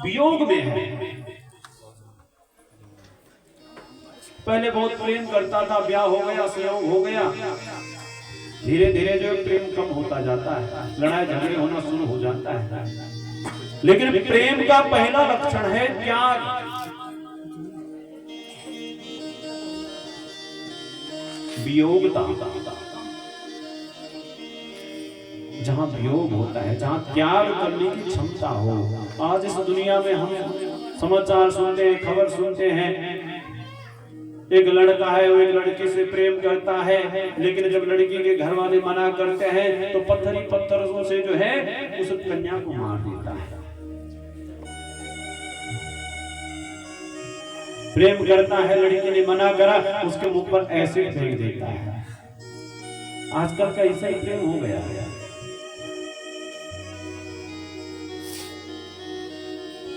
वियोग में है। पहले बहुत प्रेम करता था, ब्याह हो गया, संयोग हो गया, धीरे धीरे जो प्रेम कम होता जाता है, लड़ाई झगड़े होना शुरू हो जाता है। लेकिन प्रेम का पहला लक्षण है त्याग। वियोगता, जहां वियोग होता है, जहां त्याग करने की क्षमता हो। आज इस दुनिया में हम समाचार सुनते हैं, खबर सुनते हैं, एक लड़का है वो एक लड़की से प्रेम करता है, लेकिन जब लड़की के घर वाले मना करते हैं तो पत्थर ही पत्थरों से जो है उस कन्या को मार देता है। प्रेम करता है, लड़की ने मना करा, उसके मुंह पर एसिड फेंक देता है। आजकल का ऐसा ही प्रेम हो गया है।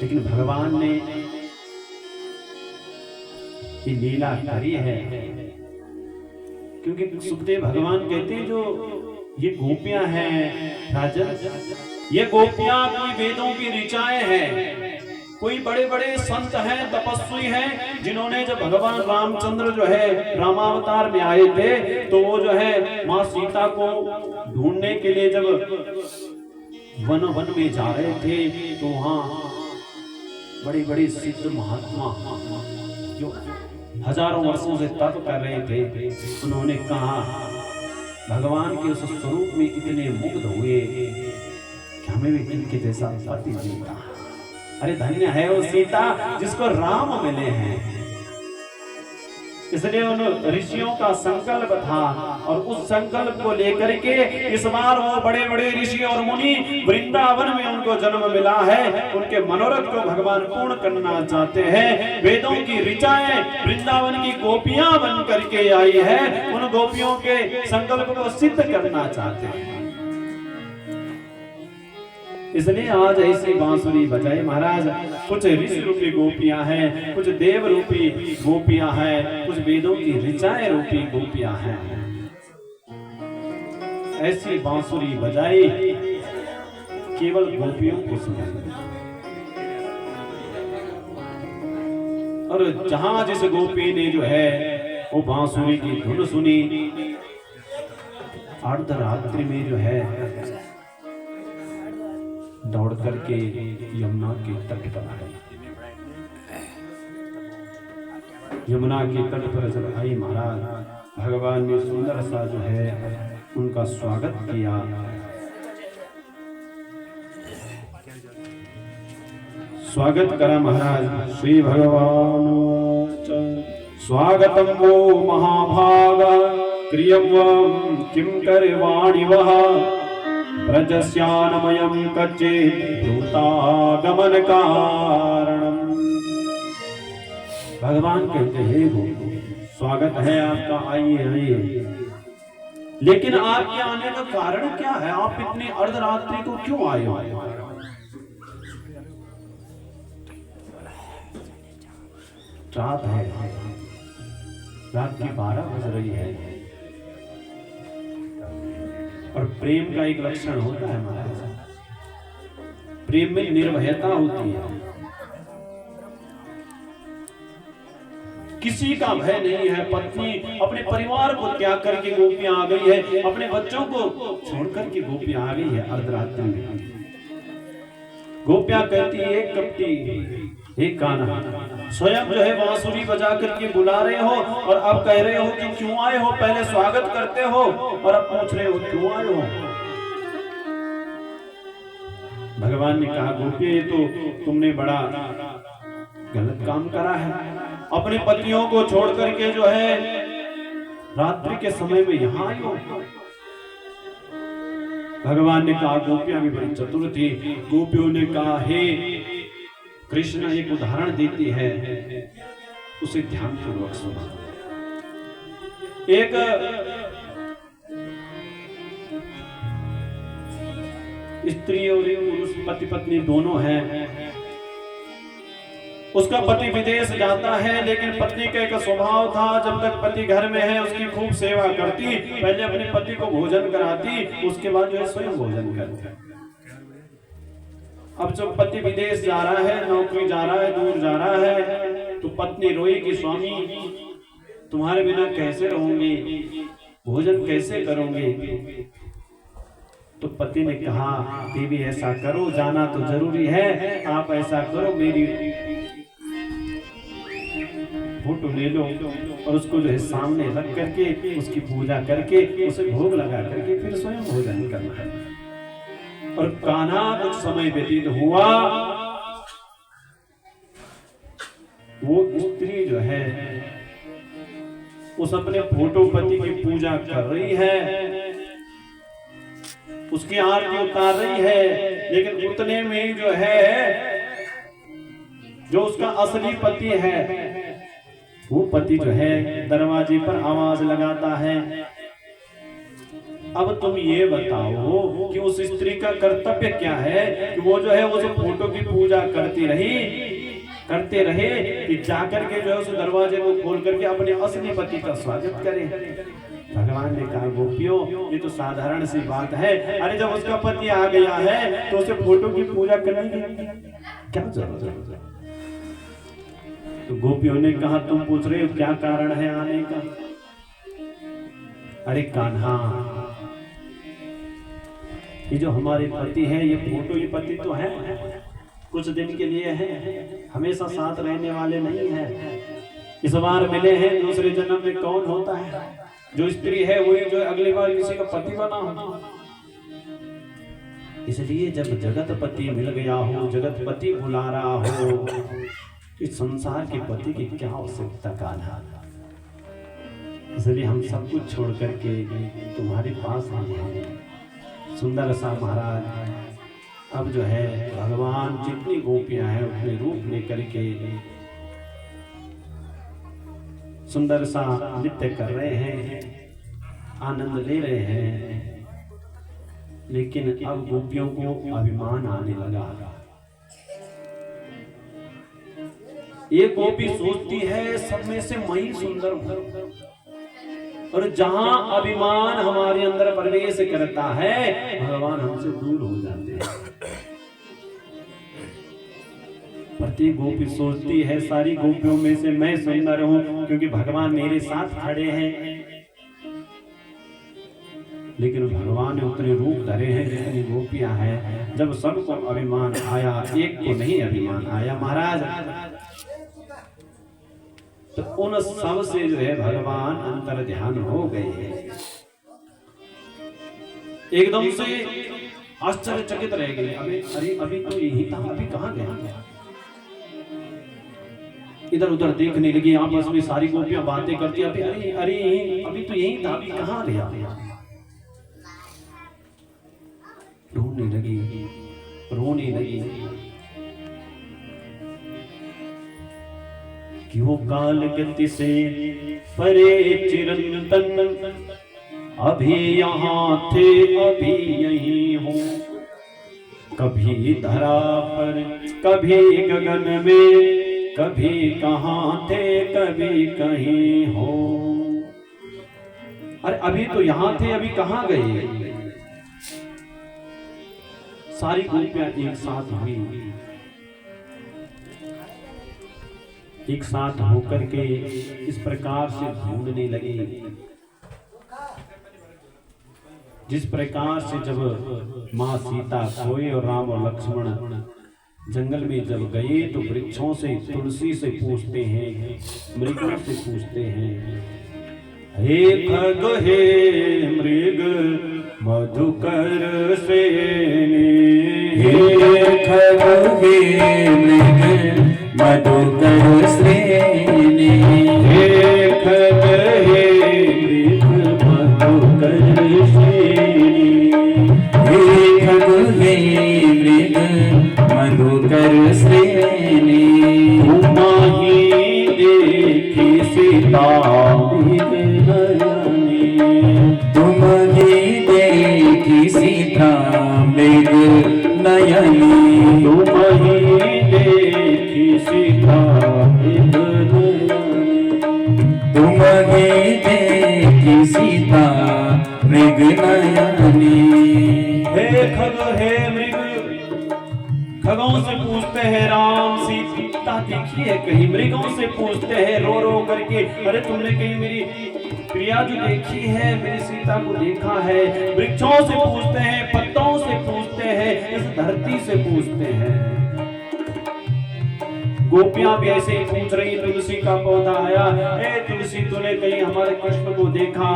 लेकिन भगवान ने ये लीला करी है, क्योंकि सुखदेव भगवान कहते हैं जो ये गोपियां हैं राजन, ये गोपियां कोई वेदों की ऋचाएं हैं, कोई बड़े बड़े संत हैं, तपस्वी हैं, जिन्होंने जब भगवान रामचंद्र जो है रामावतार में आए थे तो वो जो है माँ सीता को ढूंढने के लिए जब वन में जा रहे थे तो वहां बड़ी बड़ी सिद्ध महात्मा जो हजारों वर्षों से तप कर रहे थे, उन्होंने कहा भगवान के उस स्वरूप में इतने मुग्ध हुए कि हमें भी इनके जैसा पति मिलता। अरे धन्य है वो सीता जिसको राम मिले हैं। इसलिए उन ऋषियों का संकल्प था और उस संकल्प को लेकर के इस बार वो बड़े बड़े ऋषि और मुनि वृंदावन में उनको जन्म मिला है। उनके मनोरथ को भगवान पूर्ण करना चाहते हैं। वेदों की ऋचाएं वृंदावन की गोपियां बन करके आई है, उन गोपियों के संकल्प को सिद्ध करना चाहते हैं। इसलिए आज ऐसी बांसुरी बजाई महाराज। कुछ ऋषि रूपी गोपियां हैं, कुछ देव रूपी गोपियां हैं, कुछ वेदों की ऋचाएं रूपी गोपियां हैं। ऐसी बांसुरी बजाई केवल गोपियों को सुनाई। और जहां जिस गोपी ने जो है वो बांसुरी की धुन सुनी, अर्धरात्रि में जो है दौड़ करके यमुना के तट पर आई। यमुना के तट पर जब आई महाराज, भगवान ने सुंदर सा जो है उनका स्वागत किया। स्वागत करा महाराज। श्री भगवान स्वागतम वो महाभाग क्रियम किम कर वाणी वह ब्रजस्यानमयं कच्चित् भूतागमन कारणम। भगवान कहते हैं वो स्वागत है आपका, आइए आइए। लेकिन आपके आने का कारण क्या है? आप इतनी अर्धरात्रि को क्यों आए हो? रात है, रात की 12 बज रही है। और प्रेम का एक लक्षण होता है महाराज, प्रेम में निर्भयता होती है। किसी का भय नहीं है। पत्नी अपने परिवार को त्याग करके गोपियां आ गई है, अपने बच्चों को छोड़ करके गोपियां आ गई है अर्धरात्रि में। गोपियां कहती है एक कपटी एक कान्हा, स्वयं जो है बांसुरी बजा करके बुला रहे हो और अब कह रहे हो कि क्यों आए हो। पहले स्वागत करते हो और अब पूछ रहे हो क्यों आए हो। भगवान ने कहा गोपी तो तुमने बड़ा गलत काम करा है, अपने पतियों को छोड़ करके जो है रात्रि के समय में यहाँ आई हो। भगवान ने कहा गोपियां भी बड़ी चतुर थी। गोपियों ने कहा हे कृष्ण एक उदाहरण देती है, उसे ध्यान पूर्वक सुना। एक स्त्री और पुरुष पति पत्नी दोनों हैं। उसका पति विदेश जाता है, लेकिन पत्नी का एक स्वभाव था जब तक पति घर में है उसकी खूब सेवा करती, पहले अपने पति को भोजन कराती, उसके बाद जो है स्वयं भोजन करती। अब जब पति विदेश जा रहा है, नौकरी जा रहा है, दूर जा रहा है, तो पत्नी रोई कि स्वामी तुम्हारे बिना कैसे रहूंगी, भोजन कैसे करोगे। तो पति ने कहा देवी ऐसा करो, जाना तो जरूरी है, आप ऐसा करो मेरी फोटो ले लो और उसको जो है सामने रख करके उसकी पूजा करके उसे भोग लगा करके फिर स्वयं भोजन करना है। और कान्हा कुछ समय व्यतीत हुआ, वो स्त्री जो है उस अपने फोटो पति की पूजा कर रही है, उसकी आरती उतार रही है, लेकिन उतने में जो है जो उसका असली पति है वो पति जो है दरवाजे पर आवाज लगाता है। अब तुम ये बताओ कि उस स्त्री का कर्तव्य क्या है कि वो जो है उस फोटो की पूजा करते रहे कि जाकर के जो है उस दरवाजे को खोल करके अपने असली पति का स्वागत करे। भगवान ने कहा गोपियों ये तो साधारण सी बात है, अरे जब उसका पति आ गया है तो उसे फोटो की पूजा करने की क्या जरूरत है। तो गोपियों ने कहा तुम पूछ रहे हो क्या कारण है आने का। अरे कान्हा ये जो हमारे पति है ये फोटो ये पति तो है, कुछ दिन के लिए है, हमेशा साथ रहने वाले नहीं है। इस बार मिले हैं, दूसरे जन्म में कौन होता है, जो स्त्री है वही जो अगली बार किसी का पति बना हो। इसलिए जब जगतपति मिल गया हो, जगतपति बुला रहा हो, इस संसार के पति की क्या आवश्यकता कान्हा। इसलिए हम सब कुछ छोड़ करके तुम्हारे पास आए हैं। सुंदर सा महाराज अब जो है भगवान जितनी गोपियां हैं उतने रूप लेकर के सुंदर सा नृत्य कर रहे हैं, आनंद ले रहे हैं। लेकिन अब गोपियों को अभिमान आने लगा। एक गोपी सोचती है सब में से मैं ही सुंदर हूं, और जहां अभिमान हमारे अंदर प्रवेश करता है भगवान हमसे दूर हो जाते हैं। प्रति गोपी सोचती है सारी गोपियों में से मैं सुंदर हूं क्योंकि भगवान मेरे साथ खड़े हैं। लेकिन भगवान ने उतने रूप धरे हैं जितनी गोपियां हैं। जब सबको अभिमान आया, एक को नहीं अभिमान आया महाराज, तो उन सब से जो है भगवान अंतर ध्यान हो गए। एकदम से आश्चर्यचकित रह गए। अभी तो यही था, अभी कहां गया। इधर उधर देखने लगी, आपस में सारी गोपियां बातें करती, अभी अभी तो यही था, अभी कहां गया। रोने लगी कि वो काल गति से परे चिरंतन, अभी यहाँ थे अभी यही हूँ, कभी धरा पर कभी गगन में, कभी कहाँ थे कभी कहीं हो। अरे अभी तो यहाँ थे अभी कहाँ गए। सारी गोपियां एक साथ हुई, एक साथ होकर के इस प्रकार से ढूंढने लगी। जिस प्रकार से जब माँ सीता खोए और राम और लक्ष्मण जंगल में जब गए तो वृक्षों से, तुलसी से पूछते हैं, मृगों से पूछते हैं, हे खग हे मृग मधुकर श्रेणी, हे खग हे मृग मधुकर श्रेणी, हे खग हे मृग मधुकर श्रेणी, हे खग हे मृग मधुकर श्रेणी, तुम्हारी देखी सीता मृग नयनी, तुम्हें देखी सीता मृग नयनी, तुम्हारी देखी सीता मृग नयनी, तुम्हें देखी सीता मृग नयनी। हे खग पूछते हैं राम सीता देखी है कहीं, मृगों से पूछते हैं रो रो करके, अरे तुमने कहीं मेरी प्रिया जो देखी है, मेरी सीता को देखा है। वृक्षों से पूछते हैं, पत्तों से पूछते हैं, इस धरती से पूछते हैं। गोपियां भी ऐसे ही पूछ रही, तुलसी का पौधा आया, ए तुलसी तूने कहीं हमारे कृष्ण को देखा?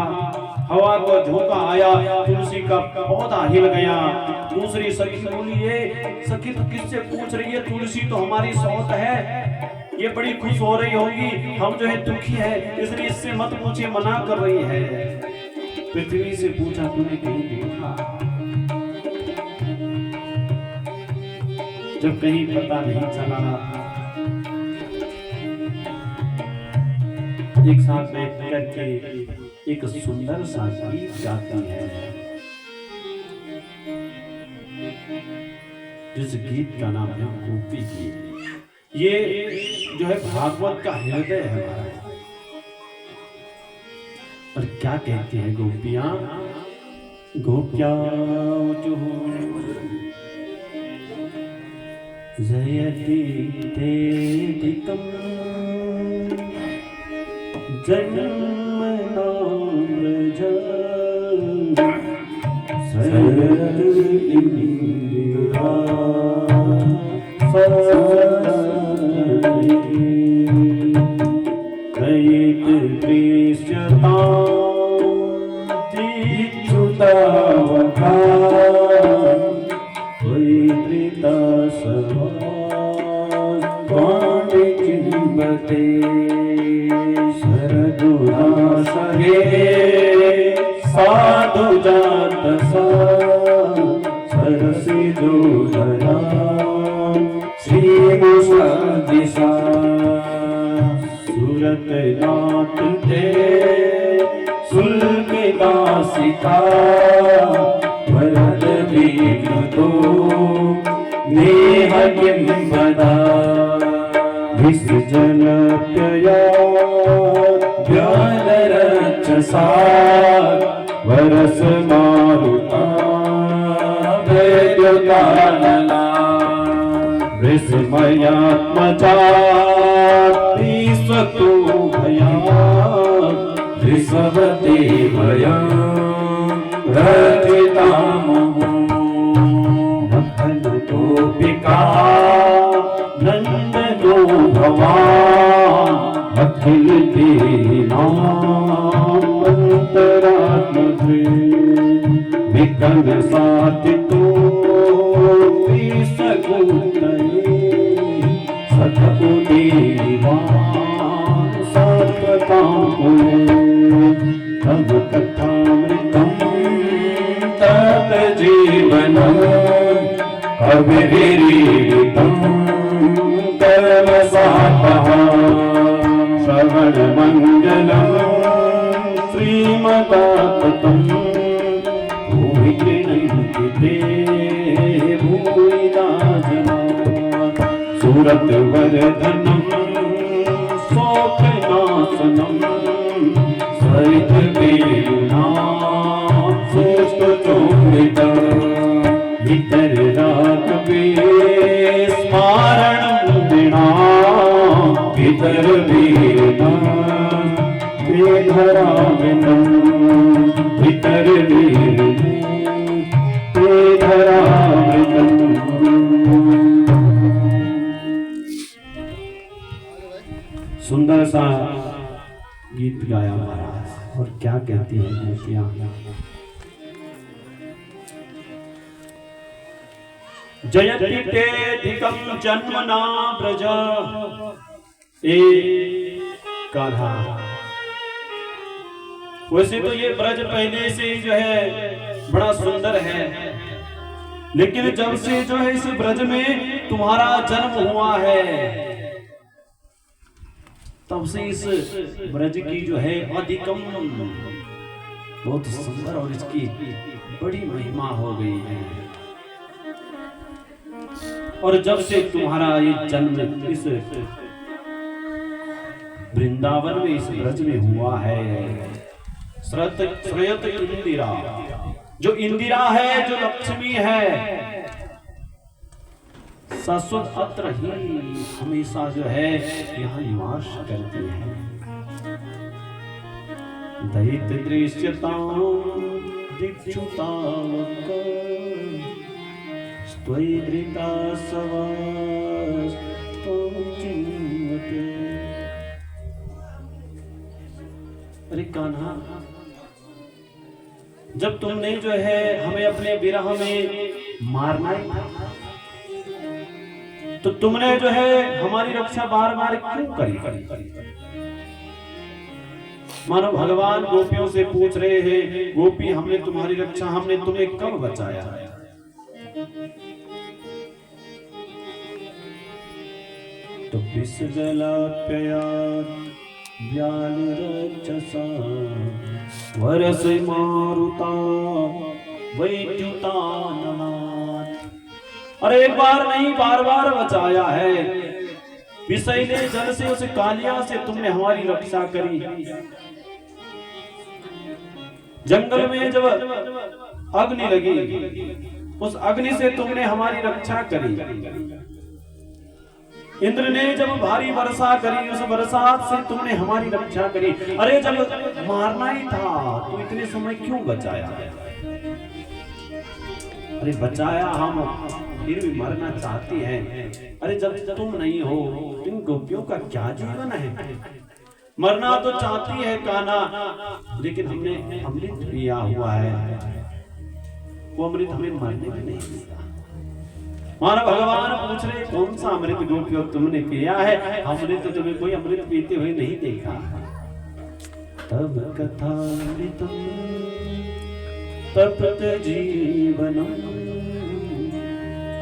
हवा को झोंका आया, तुलसी का पौधा हिल गया। दूसरी सखी बोली, ये सखी तो किससे पूछ रही है? तुलसी तो हमारी सौत है, ये बड़ी खुश हो रही होगी, हम जो है दुखी है, इसलिए इससे मत पूछे, मना कर रही है। पृथ्वी से पूछा, तूने कहीं देखा? जब कहीं पता नहीं चला, एक साथ बैठ करके एक सुंदर सा गीत गाती है, जिस गीत का नाम है गोपी गीत। ये जो है भागवत का हृदय है हमारा। और क्या कहती है गोपियां? गोप्यां जो जयति तेदिकम् जन्मना व्रज शरद इंदिरा कयित प्रेष्यतां त्रिच्युतावता वैत्रिता सवा त्वां चिन्वते साधु जात सा सरसी जोधरा श्री मुषा दिशा सूरत नाथ ते सुल्क दासिका वरद विघ्न तो नेह किं वदा विसृजनप्यया ज्ञानरक्षसा वरस मारुता वैद्युतानला विस्मयात्मजा विश्वतो भया ऋषभते भयं रचितामहो गोपिका नंदनो भवान् अखिल दीनान्तरात्मधे विकल सातितो विसकुतये सतपु देवान् सत्पताम्बुले तव कथामृतं तत् जीवनम् अविरीडितं कर्मसापः श्रवण मंगलम श्रीमदाततं भूमि गृह्णन्ति ते भूरिदा जना सूरत वर्धनम शोकनाशनम सरित वेणुना सुष्टुचोमिता इतर राघवे स्मारणं विना इतर वेदा वेधरामिनं इतर वेधरामिनं। सुंदर सा गीत गाया महाराज। और क्या कहती है गोपियां? जयति तेधिकं जन्मना ब्रज ए कान्हा। वैसे तो ये ब्रज पहले से जो है बड़ा सुंदर है, लेकिन जब से जो है इस ब्रज में तुम्हारा जन्म हुआ है, तब से इस ब्रज की जो है अधिकम बहुत सुंदर और इसकी बड़ी महिमा हो गई है। और जब से तुम्हारा ये जन्म इस वृंदावन में इस ब्रज में हुआ है, श्रयत इंदिरा, जो इंदिरा है, जो लक्ष्मी है, शाश्वत अत्र ही हमेशा जो है यहाँ निवास करती है। दैत्य दृश्यतां दिक्षुतावक स्त्वैधृता सवास्तुं चिन्वते। अरे कान्हा, जब तुमने जो है हमें अपने विरह में मारना ही था, तो तुमने जो है हमारी रक्षा बार बार क्यों करी? मानो भगवान गोपियों से पूछ रहे हैं, गोपी हमने तुम्हारी रक्षा, हमने तुम्हें कब बचाया? तो विष जलाप्ययात् व्यालरक्षसा वरस मारुता वैद्युताननात्। अरे एक बार नहीं, बार बार बचाया है। विषैले जल से, उस कालिया से तुमने हमारी रक्षा करी। जंगल में जब अग्नि लगी, उस अग्नि से तुमने हमारी रक्षा करी। इंद्र ने जब भारी वर्षा करी, उस बरसात से तुमने हमारी रक्षा करी। अरे जब मारना ही था तो इतने समय क्यों बचाया? अरे बचाया हम, फिर भी मरना चाहती है। अरे जब तुम नहीं हो, इन गोपियों का क्या जीवन है? मरना तो चाहती है कान्हा, लेकिन हमने अमृत पिया हुआ है, वो अमृत हमें मरने में नहीं देगा। मानो भगवान पूछ रहे, कौन सा अमृत गोपियों तुमने पिया है? हमने तो तुम्हें कोई अमृत पीते हुए नहीं देखा। तब कथामृतम तप्त जीवनम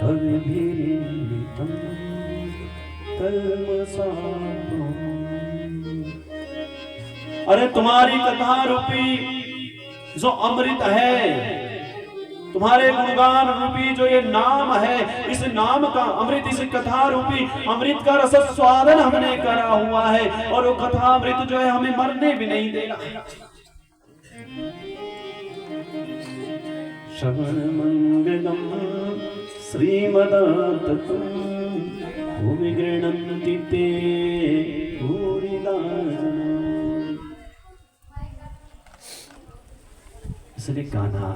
कविभिरीडितम कल्मषापम। अरे तुम्हारी कथा रूपी जो अमृत है, तुम्हारे गुणगान रूपी जो ये नाम है, इस नाम का अमृत, इस कथा रूपी अमृत का रस स्वादन हमने करा हुआ है, और वो कथा अमृत जो है हमें मरने भी नहीं देगा। श्रवण मंगलम श्रीमदाततम भूमि गृह्णन्ति ते भूरिदा जना। इसलिए कान्हा,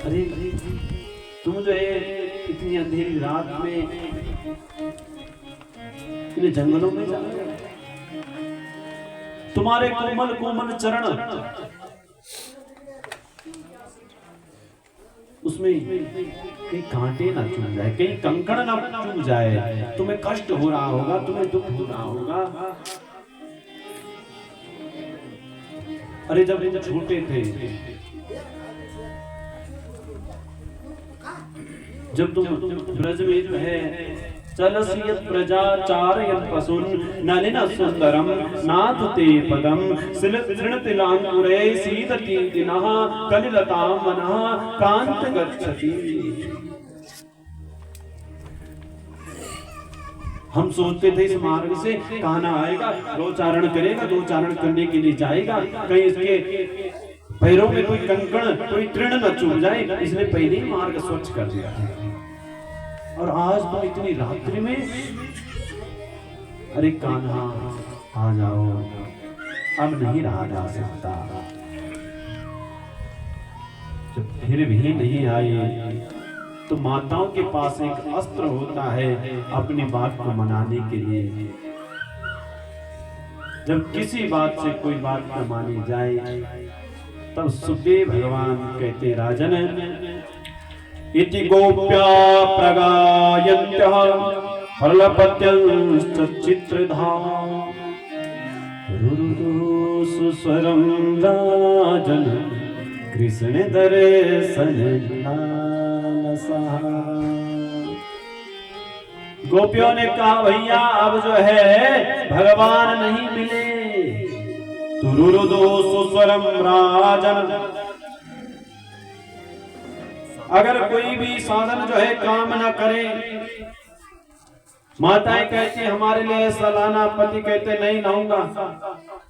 अरे तुम जो है इतनी अंधेरी रात में इन जंगलों में जा रहे हो, तुम्हारे कोमल कोमल चरण उसमें कहीं कांटे ना चुभ जाए, कहीं कंकड़ ना चुभ जाए, तुम्हें कष्ट हो रहा होगा, तुम्हें दुख हो रहा होगा। अरे जब तुम छोटे थे, जब तुम ब्रज में जो है चलसियत प्रजाचारयत पशुन नलिन सुंदरम नाथ ते पदम तृणतिलांकुरे सीदति दिनः कलिलतां मनः कांत गच्छति। हम सोचते थे इस मार्ग से कान्हा आएगा, दो चारण करेगा, दो चारण करने के लिए जाएगा, कहीं इसके पैरों में कोई कंकड़, कोई तृण न चुभ जाए, इसने पहले ही मार्ग स्वच्छ कर दिया है। और आज तो इतनी रात्रि में, अरे कान्हा आ जाओ, अब नहीं रहा जा सकता। जब फिर भी नहीं आए तो माताओं के पास एक अस्त्र होता है अपनी बात को मनाने के लिए। जब किसी बात से कोई बात न मानी जाए, तब सुखदेव भगवान कहते, राजन इति गोप्या प्रगायन्त्यः फलपत्यंश्च चित्रधाम रुरुदु सुस्वरं राजन कृष्ण दर्शन लालसा। गोपियों ने कहा, भैया अब जो है भगवान नहीं मिले, तुरुरुदु सुस्वरम राजन। अगर कोई भी साधन जो है काम ना करे, माताएं कहती हमारे लिए सालाना, पति कहते नहीं लाऊंगा,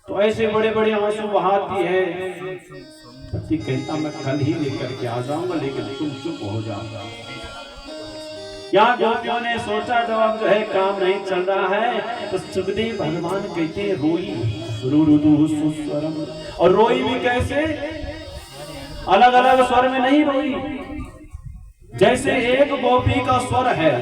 तो ऐसे बड़े बड़े आंसू बहाती है, पति कहता मैं कल ही लेकर के आ जाऊंगा, लेकिन तुम चुप हो जाओ। यहाँ गोपियों ने सोचा जब अब जो है काम नहीं चल रहा है, तो सुखदेव भगवान कहते हैं रोई रुरुदु सुस्वरम, और रोई भी कैसे, अलग अलग स्वर में नहीं रोई, जैसे एक गोपी का स्वर है।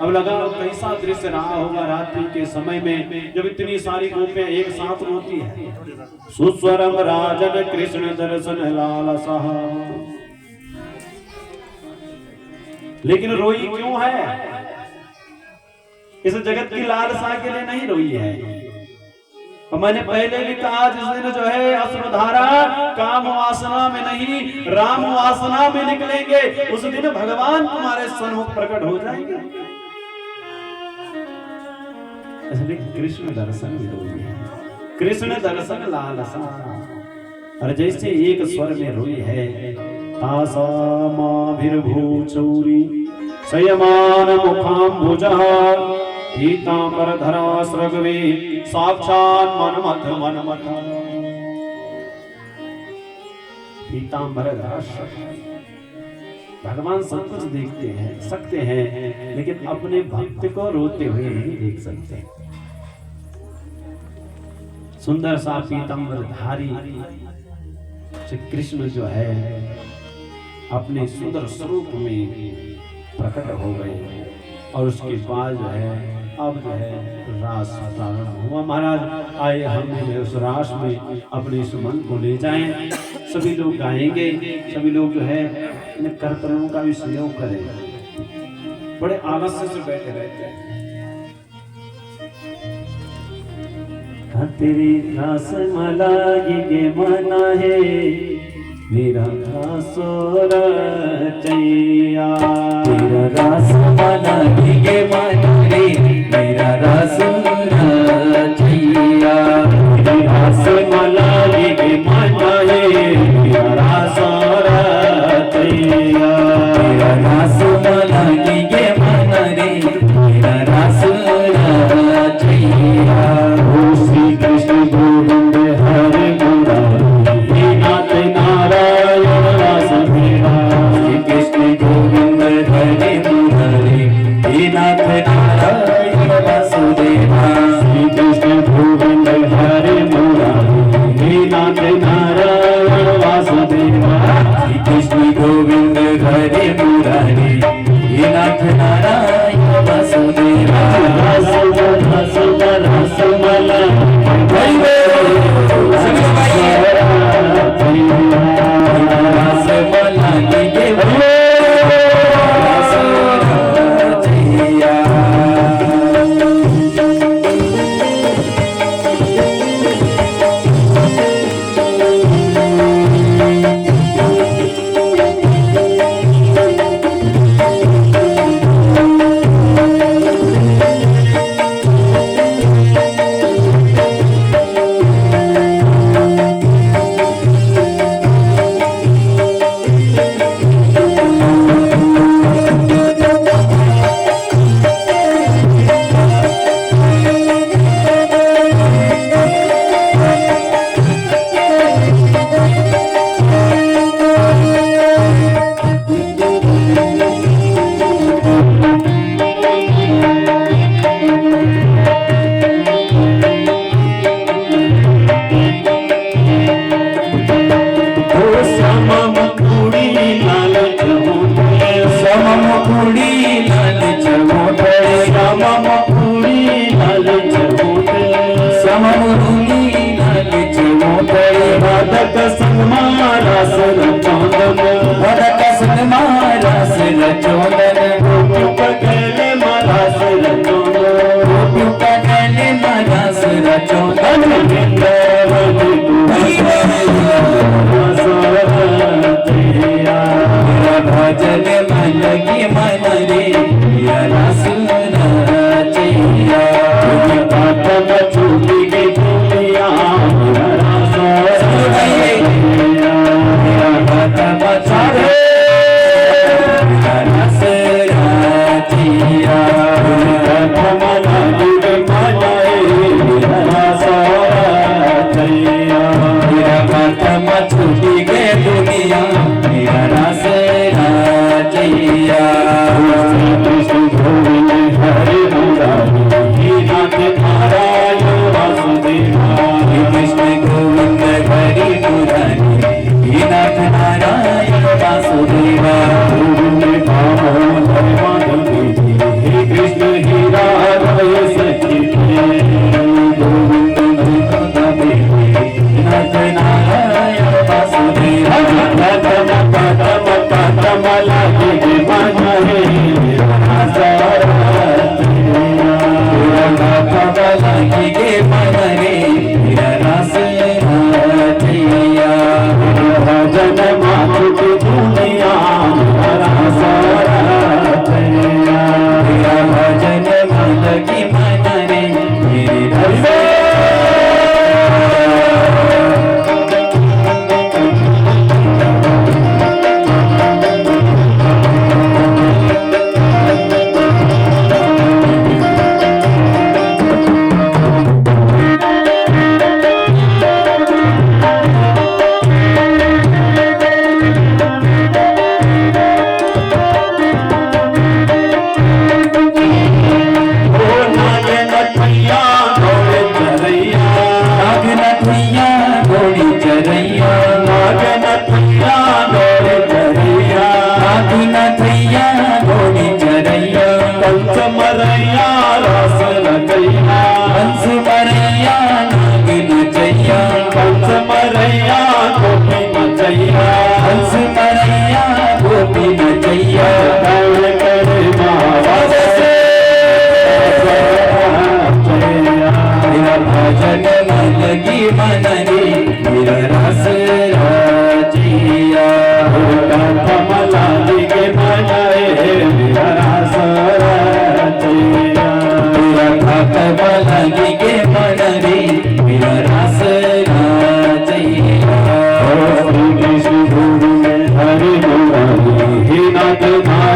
अब लगा कैसा दृश्य रहा होगा रात्रि के समय में जब इतनी सारी गोपियां एक साथ रोती है। सुस्वरम राजन कृष्ण दर्शन लालसा, लेकिन रोई क्यों है? इस जगत की लालसा के लिए नहीं रोई है। और मैंने पहले भी कहा जिस दिन जो है अश्रुधारा काम वासना में नहीं राम वासना में निकलेंगे, उस दिन भगवान तुम्हारे सन्मुख प्रकट हो जाएंगे। इसलिए कृष्ण दर्शन रोई है, कृष्ण दर्शन लालसा। और जैसे एक स्वर में रोई है, तासा माभिर्भूचौरी संयमान मुखाम्बुजः पीताम्बरधरा स्रग्वे साक्षात् मनमथ मनमथ। पीताम्बरधरा भगवान सब कुछ देखते हैं सकते हैं, लेकिन अपने भक्त को रोते हुए नहीं देख सकते। सुंदर सा पीताम्बरधारी श्री कृष्ण जो है अपने सुंदर स्वरूप में प्रकट हो गए, और उसके बाद जो है अब जो है रास प्रारंभ हुआ। महाराज आए हम उस रास में अपने इस मन को ले जाएं, सभी लोग गाएंगे, सभी लोग जो है इन कर्तव्यों का भी सहयोग करें। बड़े आलस्य से बैठे रहते हैं। तेरी रास मलाई के मना है मेरा रासोर चैया, तेरा रास मलाई के मना रे मेरा रासोर चैया, रास मलाई के मना है मेरा रासोर चैया, तेरा रास मलाई के मना रे मेरा रासोर चैया। श्री कृष्ण गोविंद हरे मुरारी नाथ नारायण वासुदेवा, श्री कृष्ण गोविंद हरे मुरारी नाथ नारायण वासुदेवा, श्री कृष्ण गोविंद हरे मुरारी नाथ नारायण वासुदेवा, श्री कृष्ण गोविंद हरे मुरारी नाथ नारायण वासुदेवा। Thank you.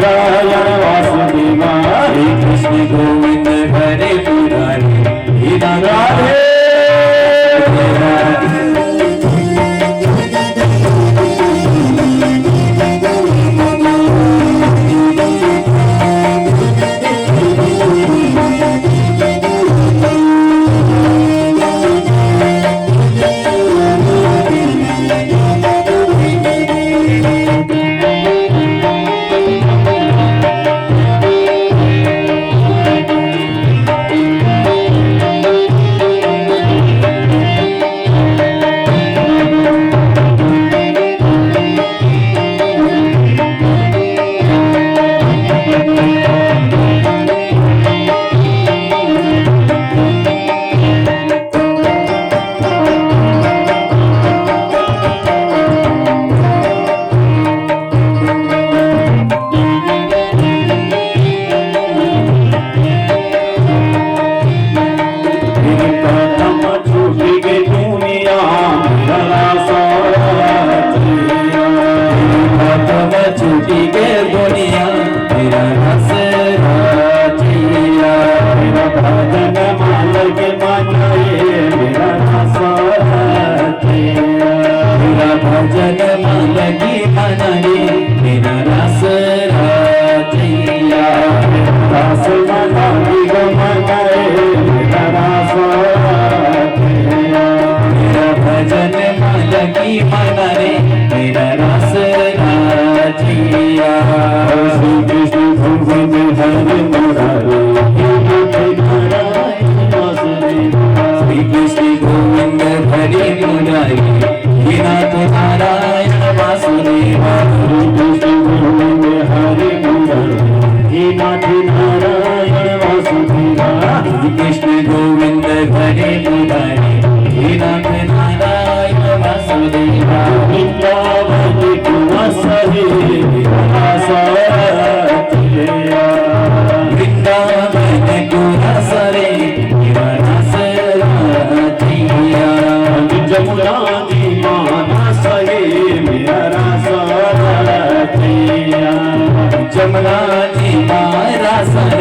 नारायण वासुदेवा। श्री कृष्ण गोविंद हरे मुरारी हे नाथ राधे छूटी के दुनिया मेरा रस राजिया। मेरा भजन माल के मनाए मेरा रस राजिया। मेरा भजन मन की मनरे मेरा रस राजिया। रस मनाई गो मनाए मेरा रस राजिया। मेरा भजन मन की मनरे मेरा रस राजिया। श्री कृष्ण गोविंद हरे मुरारी हे नाथ नारायण वासुदेवा। श्री कृष्ण गोविंद हरे मुरारी हे नाथ नारायण वासुदेवा। श्री कृष्ण गोविंद हरे मुरारी हे नाथ नारायण वासुदेवा। श्री कृष्ण गोविंद हरे मुरारी हे नाथ नारायण वासुदेवा। वृंदावन कुवसहे मेरा रस राजिया। वृंदावन को रसरे मेरा रस राजिया। जमुना जी मानस हे मेरा रस राजिया। जमुना जी मारा सरे